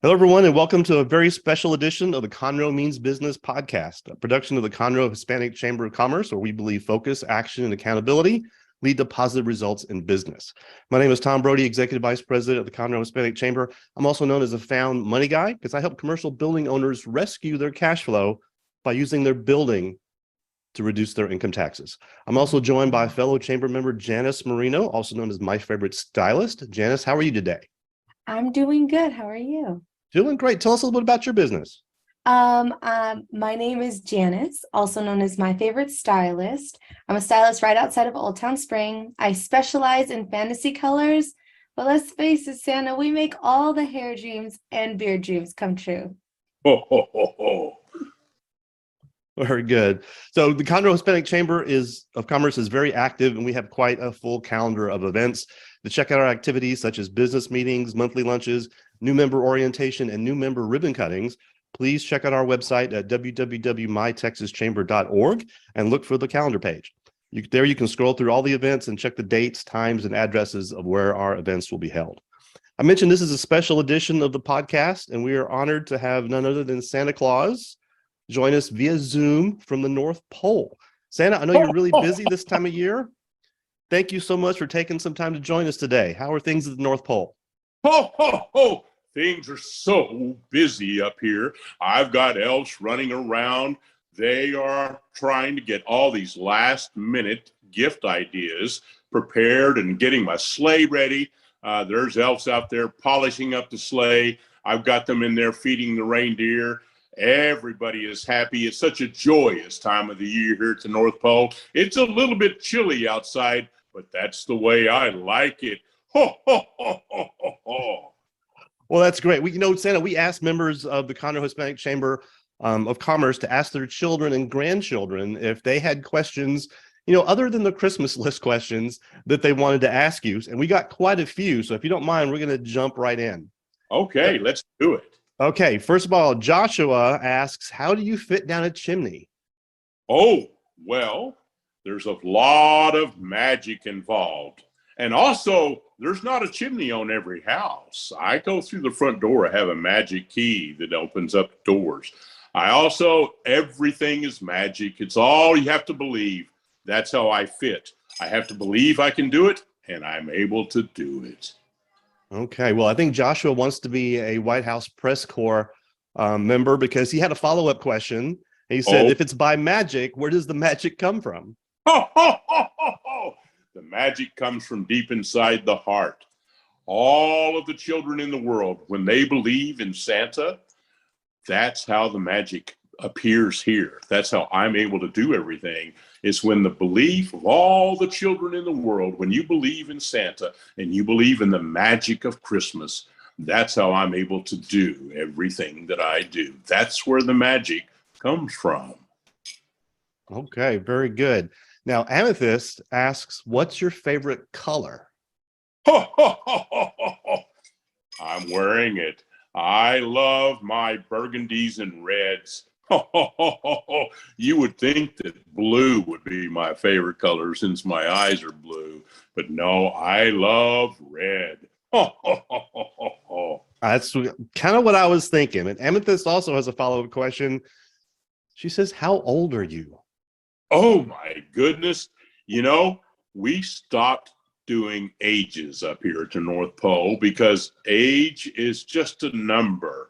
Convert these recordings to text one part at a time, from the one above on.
Hello, everyone, and welcome to a very special edition of the Conroe Means Business podcast, a production of the Conroe Hispanic Chamber of Commerce, where we believe focus, action, and accountability lead to positive results in business. My name is Tom Brody, Executive Vice President of the Conroe Hispanic Chamber. I'm also known as the Found Money Guy because I help commercial building owners rescue their cash flow by using their building to reduce their income taxes. I'm also joined by fellow chamber member Janice Marino, also known as my favorite stylist. Janice, how are you today? I'm doing good. How are you? Doing great. Tell us a little bit about your business. My name is Janice, also known as my favorite stylist. I'm a stylist right outside of Old Town Spring. I specialize in fantasy colors, but let's face it, Santa, we make all the hair dreams and beard dreams come true. Ho, ho, ho, ho. Very good. So the Conroe Hispanic Chamber of Commerce is very active, and we have quite a full calendar of events. To check out our activities such as business meetings, monthly lunches, new member orientation, and new member ribbon cuttings, please check out our website at www.mytexaschamber.org and look for the calendar page. There you can scroll through all the events and check the dates, times, and addresses of where our events will be held. I mentioned this is a special edition of the podcast, and we are honored to have none other than Santa Claus join us via Zoom from the North Pole. Santa, I know you're really busy this time of year. Thank you so much for taking some time to join us today. How are things at the North Pole? Ho, ho, ho. Things are so busy up here. I've got elves running around. They are trying to get all these last-minute gift ideas prepared and getting my sleigh ready. There's elves out there polishing up the sleigh. I've got them in there feeding the reindeer. Everybody is happy. It's such a joyous time of the year here at the North Pole. It's a little bit chilly outside, but that's the way I like it. Ho, ho, ho, ho, ho, ho. Well, that's great. Santa, we asked members of the Conroe Hispanic Chamber of Commerce to ask their children and grandchildren if they had questions, other than the Christmas list questions that they wanted to ask you. And we got quite a few. So if you don't mind, we're going to jump right in. Okay, let's do it. Okay, first of all, Joshua asks, how do you fit down a chimney? Oh, well, there's a lot of magic involved. And also, there's not a chimney on every house. I go through the front door. I have a magic key that opens up doors. Everything is magic. It's all you have to believe. That's how I fit. I have to believe I can do it, and I'm able to do it. Okay, well, I think Joshua wants to be a White House press corps member because he had a follow-up question. He said, If it's by magic, where does the magic come from? Ho, ho, ho, ho, ho. The magic comes from deep inside the heart. All of the children in the world, when they believe in Santa, that's how the magic appears here. That's how I'm able to do everything. It's when the belief of all the children in the world, when you believe in Santa and you believe in the magic of Christmas, that's how I'm able to do everything that I do. That's where the magic comes from. Okay, very good. Now, Amethyst asks, what's your favorite color? Ho, ho, ho, ho, ho, ho. I'm wearing it. I love my burgundies and reds. Ho, ho, ho, ho, ho. You would think that blue would be my favorite color since my eyes are blue. But no, I love red. Ho, ho, ho, ho, ho, ho. That's kind of what I was thinking. And Amethyst also has a follow-up question. She says, how old are you? Oh my goodness. We stopped doing ages up here at the North Pole because age is just a number.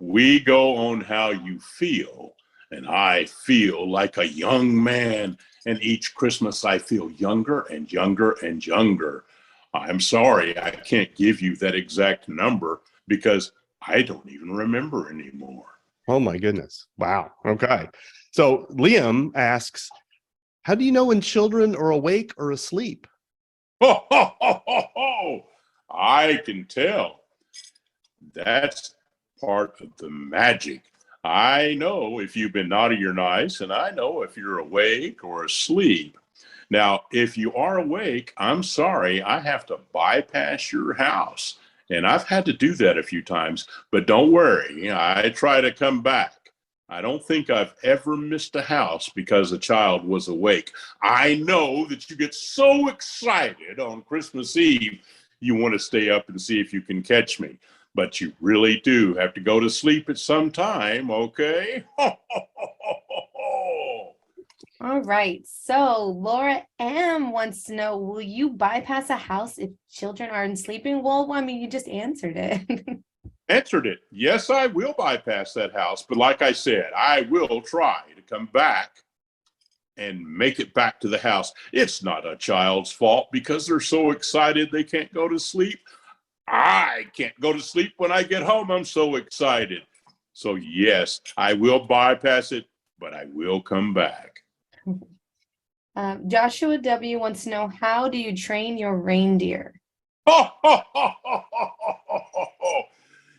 We go on how you feel, and I feel like a young man, and each Christmas I feel younger and younger and younger. I'm sorry, I can't give you that exact number because I don't even remember anymore. Oh my goodness. Wow. Okay. So Liam asks, how do you know when children are awake or asleep? Ho, ho, ho, ho, ho. I can tell. That's part of the magic. I know if you've been naughty or nice, and I know if you're awake or asleep. Now, if you are awake, I'm sorry, I have to bypass your house. And I've had to do that a few times, but don't worry, I try to come back. I don't think I've ever missed a house because a child was awake. I know that you get so excited on Christmas Eve, you want to stay up and see if you can catch me. but you really do have to go to sleep at some time, okay? All right. So Laura M wants to know, will you bypass a house if children aren't sleeping? Well, I mean, you just answered it. Answered it. Yes, I will bypass that house. But like I said, I will try to come back and make it back to the house. It's not a child's fault because they're so excited they can't go to sleep. I can't go to sleep when I get home. I'm so excited. So yes, I will bypass it, but I will come back. Joshua W wants to know, how do you train your reindeer?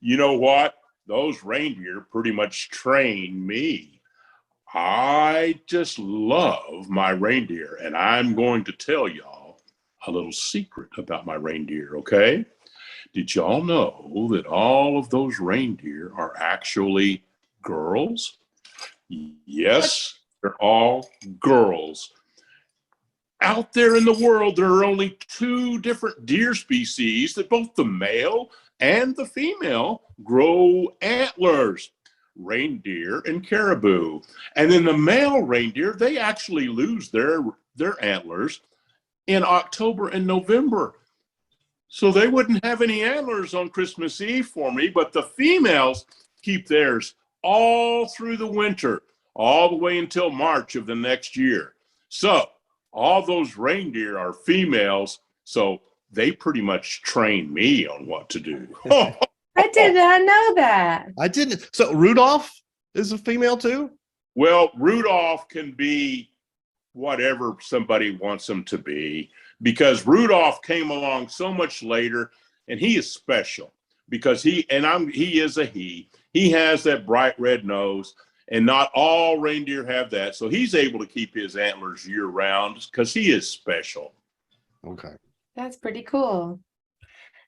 You know what? Those reindeer pretty much train me. I just love my reindeer, and I'm going to tell y'all a little secret about my reindeer, okay? Did y'all know that all of those reindeer are actually girls? Yes, they're all girls. Out there in the world, there are only 2 different deer species that both the male and the female grow antlers, reindeer and caribou. And then the male reindeer, they actually lose their antlers in October and November. So they wouldn't have any antlers on Christmas Eve for me, but the females keep theirs all through the winter, all the way until March of the next year. So all those reindeer are females, so they pretty much train me on what to do. I did not know that. I didn't. So Rudolph is a female too? Well, Rudolph can be whatever somebody wants him to be, because Rudolph came along so much later, and he is special because he is a he. He has that bright red nose, and not all reindeer have that. So he's able to keep his antlers year round because he is special. Okay. That's pretty cool.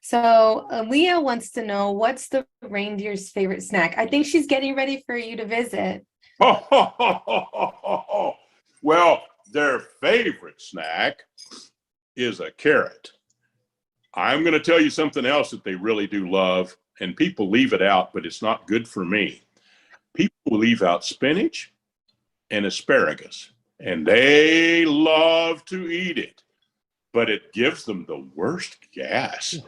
So Leah wants to know, what's the reindeer's favorite snack? I think she's getting ready for you to visit. Well, their favorite snack is a carrot. I'm going to tell you something else that they really do love, and people leave it out, but it's not good for me. People leave out spinach and asparagus, and they love to eat it, but it gives them the worst gas.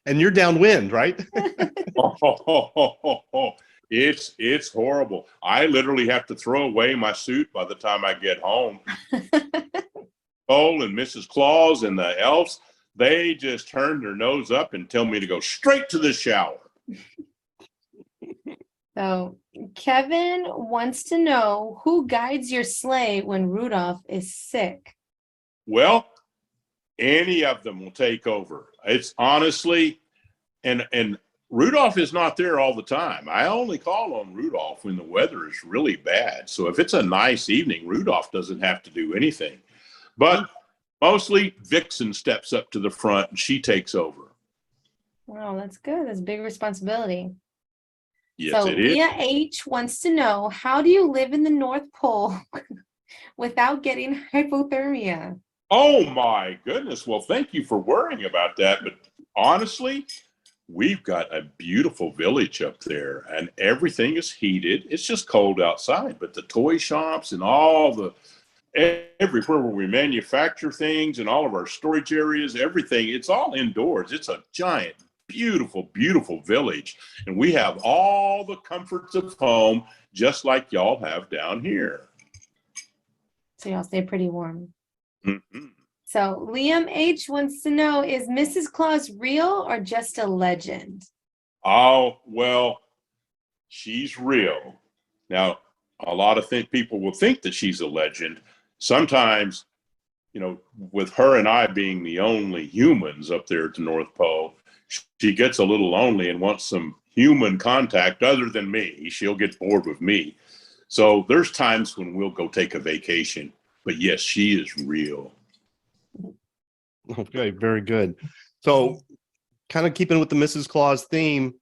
And you're downwind, right? It's horrible. I literally have to throw away my suit by the time I get home. And Mrs. Claus and the elves, they just turn their nose up and tell me to go straight to the shower. So Kevin wants to know, who guides your sleigh when Rudolph is sick? Well, any of them will take over. It's honestly, and Rudolph is not there all the time. I only call on Rudolph when the weather is really bad. So if it's a nice evening, Rudolph doesn't have to do anything. But mostly Vixen steps up to the front and she takes over. Wow, that's good. That's a big responsibility. Yes, So it is. Leah H wants to know, how do you live in the North Pole without getting hypothermia? Oh my goodness. Well, thank you for worrying about that. But honestly, we've got a beautiful village up there and everything is heated. It's just cold outside, but the toy shops and everywhere where we manufacture things and all of our storage areas, everything, it's all indoors. It's a giant, beautiful, beautiful village. And we have all the comforts of home, just like y'all have down here. So y'all stay pretty warm. Mm-hmm. So Liam H wants to know, is Mrs. Claus real or just a legend? Oh, well, she's real. Now, a lot of people will think that she's a legend. Sometimes, with her and I being the only humans up there at the North Pole, she gets a little lonely and wants some human contact other than me. She'll get bored with me. So there's times when we'll go take a vacation. But yes, she is real. Okay, very good. So kind of keeping with the Mrs. Claus theme,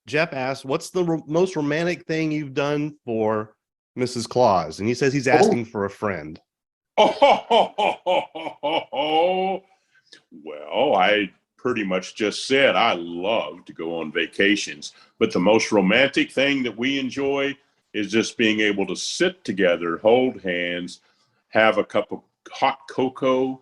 Jeff asked, what's the most romantic thing you've done for Mrs. Claus? And he says he's asking for a friend. Well, I pretty much just said, I love to go on vacations, but the most romantic thing that we enjoy is just being able to sit together, hold hands, have a cup of hot cocoa,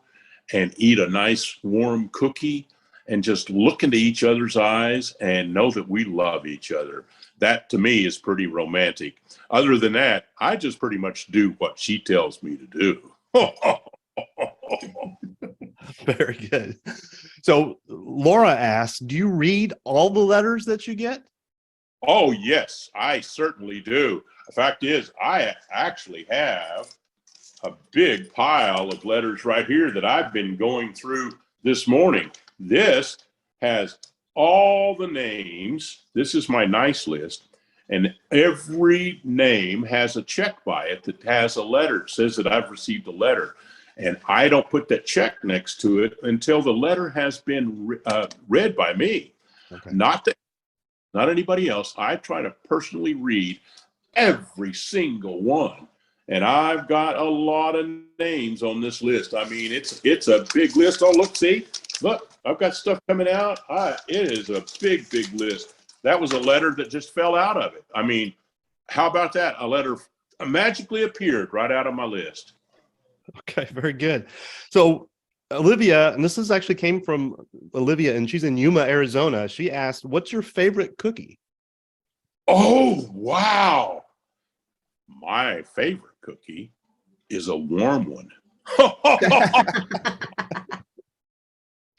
and eat a nice warm cookie, and just look into each other's eyes and know that we love each other. That to me is pretty romantic. Other than that, I just pretty much do what she tells me to do. Very good. So Laura asks, do you read all the letters that you get? Oh, yes, I certainly do. The fact is, I actually have a big pile of letters right here that I've been going through this morning. This has all the names. This is my nice list. And every name has a check by it that has a letter. It says that I've received a letter. And I don't put that check next to it until the letter has been read by me. Okay. Not anybody else. I try to personally read every single one. And I've got a lot of names on this list. I mean, it's a big list. Oh, look, I've got stuff coming out. It is a big, big list. That was a letter that just fell out of it. I mean, how about that? A letter magically appeared right out of my list. Okay, very good. So Olivia, and this is actually came from Olivia, and she's in Yuma, Arizona. She asked, what's your favorite cookie? Oh, wow. My favorite cookie is a warm one.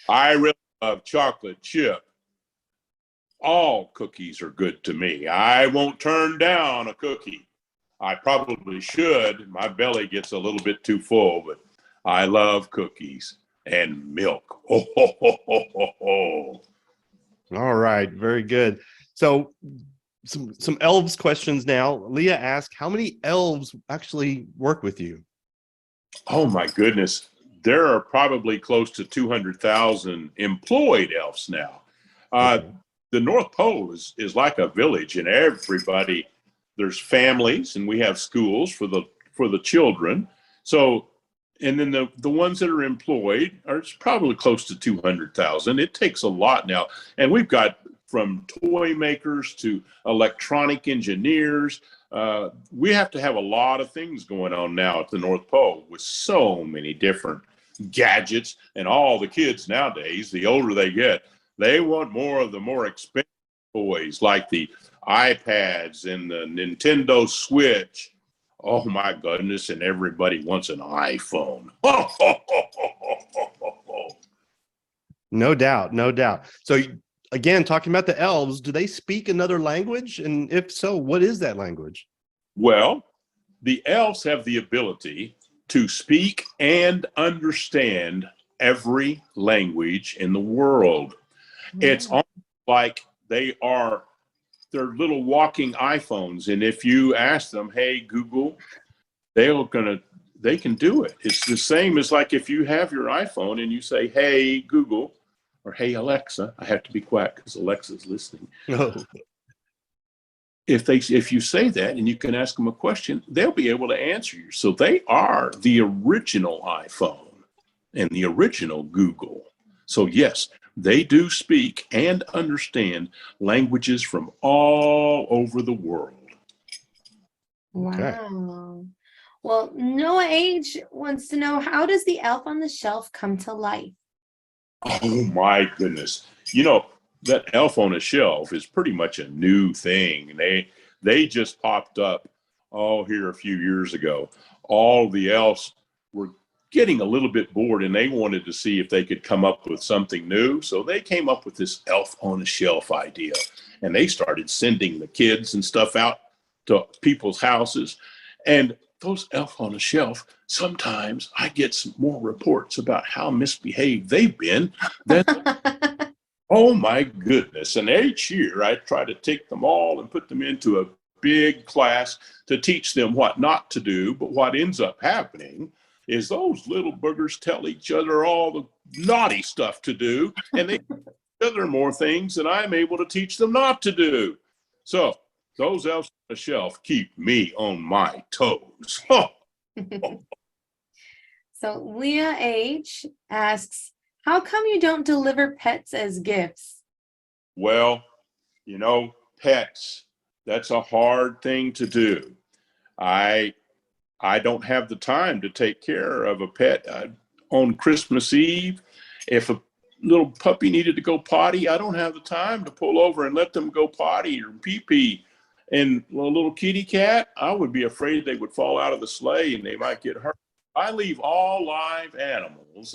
I really love chocolate chip. All cookies are good to me. I won't turn down a cookie. I probably should. My belly gets a little bit too full, but I love cookies and milk. Oh, ho, ho, ho, ho, ho. All right, very good. So some elves questions now. Leah asked, how many elves actually work with you? Oh my goodness. There are probably close to 200,000 employed elves now. Okay. The North Pole is like a village, and everybody, there's families, and we have schools for the children. So, and then the ones that are employed are probably close to 200,000. It takes a lot now. And we've got from toy makers to electronic engineers. We have to have a lot of things going on now at the North Pole with so many different gadgets. And all the kids nowadays, the older they get, they want more of the more expensive toys like the iPads and the Nintendo Switch. Oh my goodness, and everybody wants an iPhone. No doubt, no doubt. So again, talking about the elves, do they speak another language? And if so, what is that language? Well, the elves have the ability to speak and understand every language in the world. It's almost like they're little walking iPhones. And if you ask them, hey, Google, they can do it. It's the same as like if you have your iPhone and you say, hey, Google, or hey, Alexa. I have to be quiet because Alexa's listening. Oh. If you say that and you can ask them a question, they'll be able to answer you. So they are the original iPhone and the original Google. So yes, they do speak and understand languages from all over the world. Okay. Wow. Well, Noah H wants to know, how does the elf on the shelf come to life? Oh my goodness. You know, that elf on a shelf is pretty much a new thing. They just popped up here a few years ago. All the elves were getting a little bit bored and they wanted to see if they could come up with something new. So they came up with this elf on a shelf idea, and they started sending the kids and stuff out to people's houses. And those elf on a shelf, sometimes I get some more reports about how misbehaved they've been than oh my goodness. And each year I try to take them all and put them into a big class to teach them what not to do. But what ends up happening is those little boogers tell each other all the naughty stuff to do, and they teach each other more things than I'm able to teach them not to do. So those elves on the shelf keep me on my toes. So Leah H asks, How come you don't deliver pets as gifts? Well, pets, that's a hard thing to do. I I don't have the time to take care of a pet. On Christmas Eve, if a little puppy needed to go potty, I don't have the time to pull over and let them go potty or pee pee. And a little kitty cat, I would be afraid they would fall out of the sleigh and they might get hurt. I leave all live animals.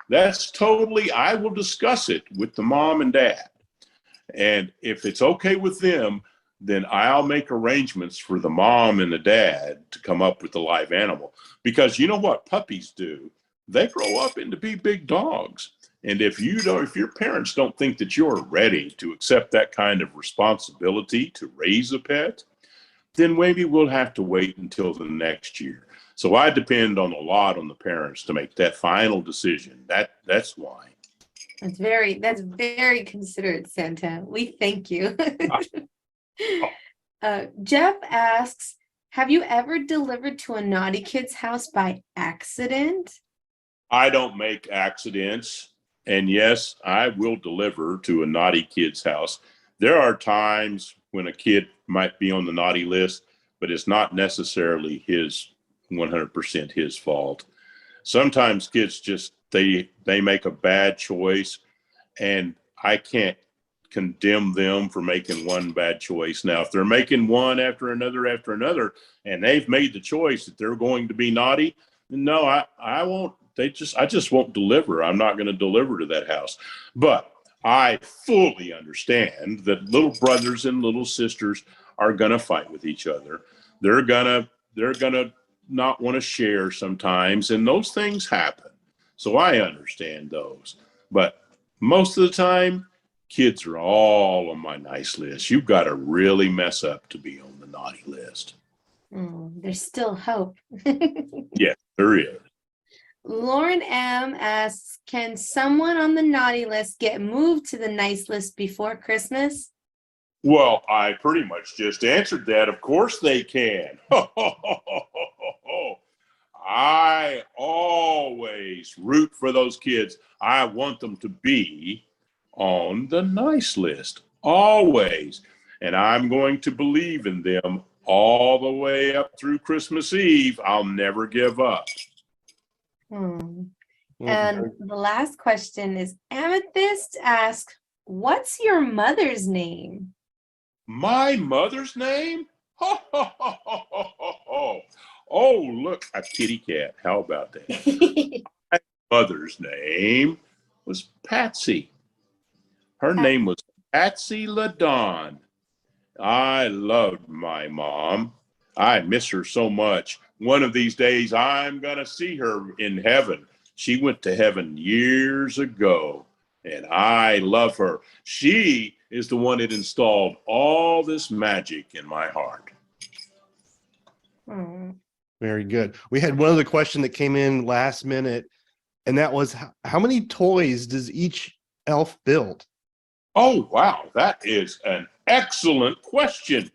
That's totally, I will discuss it with the mom and dad. And if it's okay with them, then I'll make arrangements for the mom and the dad to come up with the live animal. Because you know what puppies do? They grow up into be big dogs. And if your parents don't think that you're ready to accept that kind of responsibility to raise a pet, then maybe we'll have to wait until the next year. So I depend on a lot on the parents to make that final decision. That's why. That's very considerate, Santa. We thank you. Jeff asks, have you ever delivered to a naughty kid's house by accident? I don't make accidents. And yes, I will deliver to a naughty kid's house. There are times when a kid might be on the naughty list, but it's not necessarily 100% his fault. Sometimes kids just, they make a bad choice, and I can't condemn them for making one bad choice. Now, if they're making one after another, and they've made the choice that they're going to be naughty, no, I won't. I just won't deliver. I'm not going to deliver to that house. But I fully understand that little brothers and little sisters are going to fight with each other. They're going to not want to share sometimes, and those things happen. So I understand those. But most of the time, kids are all on my nice list. You've got to really mess up to be on the naughty list. There's still hope. Yes, there is. Lauren M asks, can someone on the naughty list get moved to the nice list before Christmas? Well, I pretty much just answered that. Of course they can. I always root for those kids. I want them to be on the nice list, always. And I'm going to believe in them all the way up through Christmas Eve. I'll never give up. And the last question is, Amethyst asks, what's your mother's name? My mother's name? Oh, look, a kitty cat. How about that? My mother's name was Patsy. Her name was Patsy LaDawn. I loved my mom. I miss her so much. One of these days, I'm going to see her in heaven. She went to heaven years ago, and I love her. She is the one that installed all this magic in my heart. Very good. We had one other question that came in last minute, and that was, how many toys does each elf build? Oh, wow. That is an excellent question.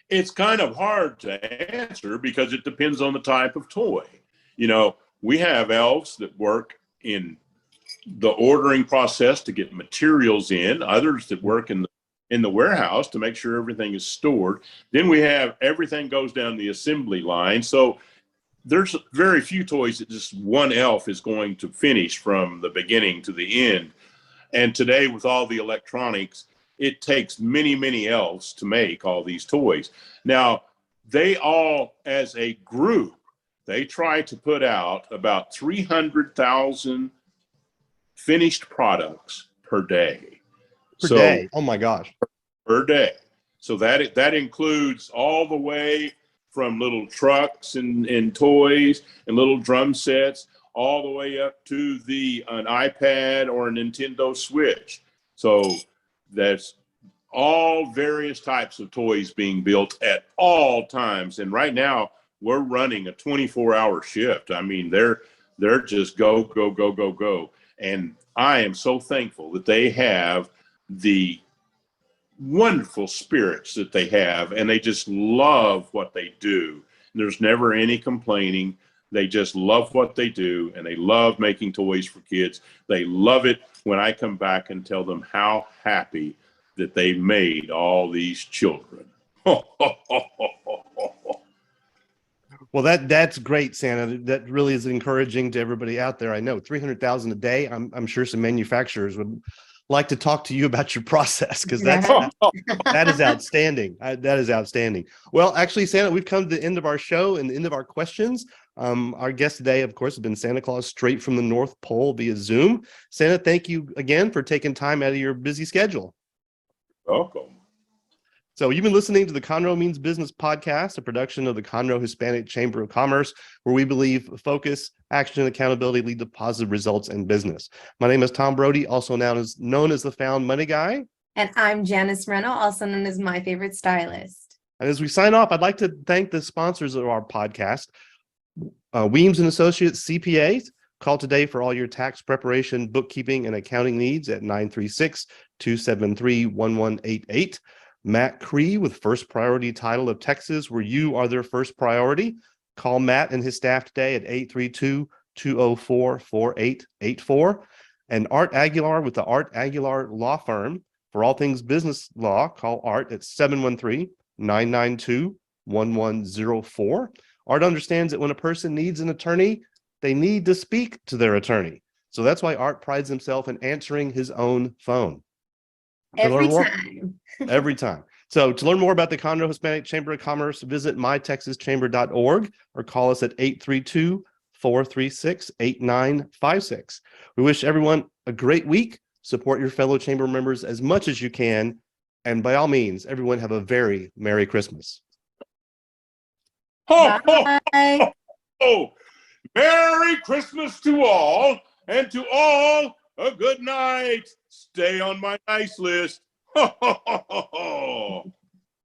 It's kind of hard to answer because it depends on the type of toy. We have elves that work in the ordering process to get materials in, others that work in the warehouse to make sure everything is stored. Then we have everything goes down the assembly line. So there's very few toys that just one elf is going to finish from the beginning to the end. And today, with all the electronics, it takes many, many elves to make all these toys. Now, they all, as a group, they try to put out about 300,000 finished products per day. Per day? Oh my gosh. Per day. So that includes all the way from little trucks and toys and little drum sets, all the way up to an iPad or a Nintendo Switch. So that's all various types of toys being built at all times. And right now we're running a 24-hour shift. I mean, they're just go, go, go, go, go. And I am so thankful that they have the wonderful spirits that they have, and they just love what they do. There's never any complaining. They just love what they do, and they love making toys for kids. They love it when I come back and tell them how happy that they made all these children. Well, that's great, Santa. That really is encouraging to everybody out there. I know 300,000 a day. I'm sure some manufacturers would like to talk to you about your process, because that is outstanding. That is outstanding. Well, actually, Santa, we've come to the end of our show and the end of our questions. Our guest today, of course, has been Santa Claus straight from the North Pole via Zoom. Santa, thank you again for taking time out of your busy schedule. Welcome. So you've been listening to the Conroe Means Business podcast, a production of the Conroe Hispanic Chamber of Commerce, where we believe focus, action, and accountability lead to positive results in business. My name is Tom Brody, also known as the Found Money Guy. And I'm Janice Reno, also known as my favorite stylist. And as we sign off, I'd like to thank the sponsors of our podcast, Weems & Associates CPAs. Call today for all your tax preparation, bookkeeping, and accounting needs at 936-273-1188. Matt Cree with First Priority Title of Texas, where you are their first priority. Call Matt and his staff today at 832-204-4884. And Art Aguilar with the Art Aguilar Law Firm. For all things business law, call Art at 713-992-1104. Art understands that when a person needs an attorney, they need to speak to their attorney. So that's why Art prides himself in answering his own phone. Every time. Every time. So to learn more about the Conroe Hispanic Chamber of Commerce, visit mytexaschamber.org or call us at 832-436-8956. We wish everyone a great week. Support your fellow chamber members as much as you can. And by all means, everyone have a very Merry Christmas. Ho, ho, Bye. ho, ho. Merry Christmas to all, and to all a good night. Stay on my nice list. Ho, ho, ho, ho, ho.